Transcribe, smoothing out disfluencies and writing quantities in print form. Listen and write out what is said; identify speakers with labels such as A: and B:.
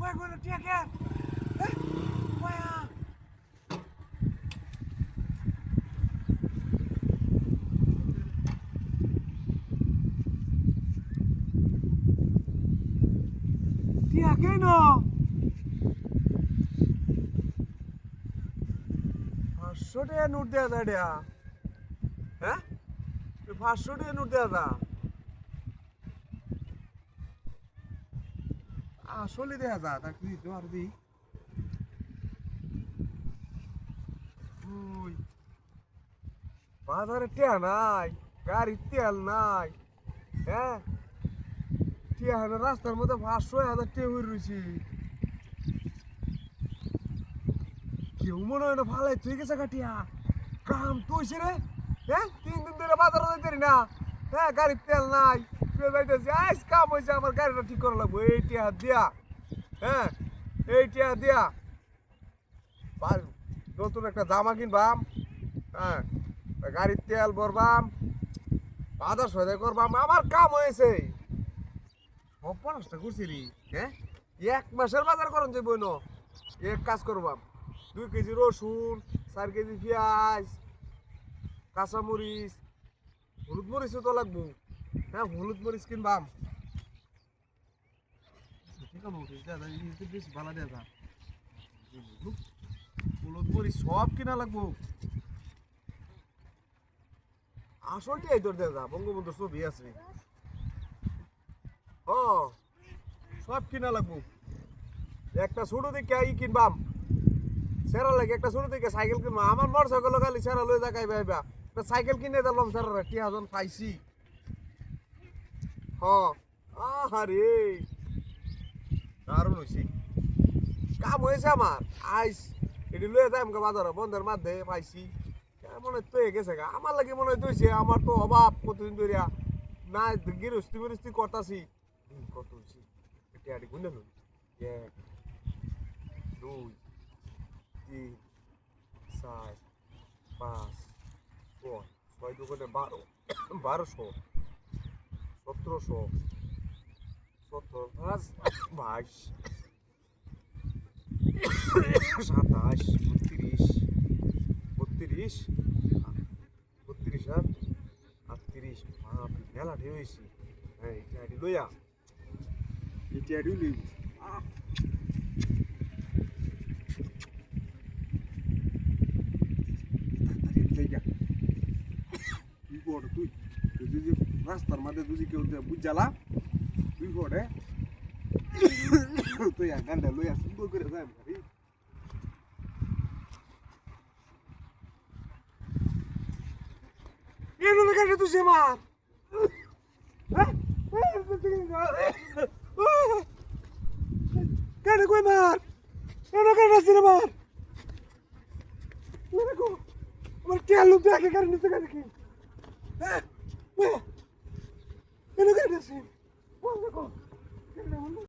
A: Vai con la tia che è? Vai a... Tia che no? 500 টাকা note দেয়া যায় এটা হ্যাঁ 500 টাকা নোট দেয়া যায় আসলে দেয়া যায় তা কি জোর দি ওই বাজারে টিয়া নাই গাড়ির তেল নাই হ্যাঁ টিয়া হলো রাস্তার মধ্যে 500,000 টিয়া হয়ে রয়েছে কেউ মনে হয় না ভালো তুই গেছে কাটিয়া কাম তুইছে রে হ্যাঁ 3 দিন ধরে বাজারে যাইতে না হ্যাঁ গাড়ির তেল নাই তুই যাইতেছি আজ কাম হয়েছে আমার গাড়িটা ঠিক করা লাগবে এই টিয়া দিয়া হ্যাঁ এই টিয়া দিয়া নতুন একটা জামা কিনবাম হ্যাঁ গাড়ির তেল ভরবাম বাজার সদাই করবাম আমার কাম হয়েছে সব মানুষটা করছি রে হ্যাঁ 1 মাসের বাজার করুন যাইব না এক কাজ করবাম 2 কেজি রসুন 4 কেজি পেঁয়াজ কাঁচামরিচ হলুদ মরিচও তো লাগবো হ্যাঁ হলুদ মরিচ কিনবাম বেশি ভালো দেওয়া যা হলুদ মরিচ সব কিনা লাগবো আসলটি এই তোর দেওয়া যা বঙ্গবন্ধুর ছবি আছে ও সব কিনা লাগবো একটা ছোট দিকে ই কিনবাম সেরা লাগে একটা ছোট দিকে সাইকেল কিনবা আমার মোটর সাইকেল খালি সেরা লয়ে যাকাই ভাইবা সাইকেল কিনে দিলাম সেরা কি হাজন পাইছি হ্যাঁ আরে দারুণ হয়েছি কাম হয়েছে আমার আইস এটি লয়ে যাই আমাকে বাজারে বন্ধের মাধ্যমে পাইছি মনে হয় তো গেছে গা আমার লাগে মনে হয় দইছে আমার তো অভাব কতদিন ধরিয়া না গিরস্তি গিরস্তি করতাছি কত হয়েছি এটা আড়ি গুনে লই 1 2 3 4 5 6 6 দুগুণে 12 1200 1700 17 5 22 27 32 32 32 আর 38 বাপ মেলা ঢেউছি হ্যাঁ এটা আড়ি লইয়া এটা আড়ি লই তুই রাস্তার মাঝে যদি কেউ বুঝালা তুই করে তুই গানটা লইয়া সুন্দর করে যাই এগুলো কেটে তুই সে মার কেটে কই মার এগুলো কেটে সিনে মার আমার কে লোক দেখে কারণ নিতে গেছে কি হ্যাঁ এগুলো কেটে সিনে বল দেখো কেটে বল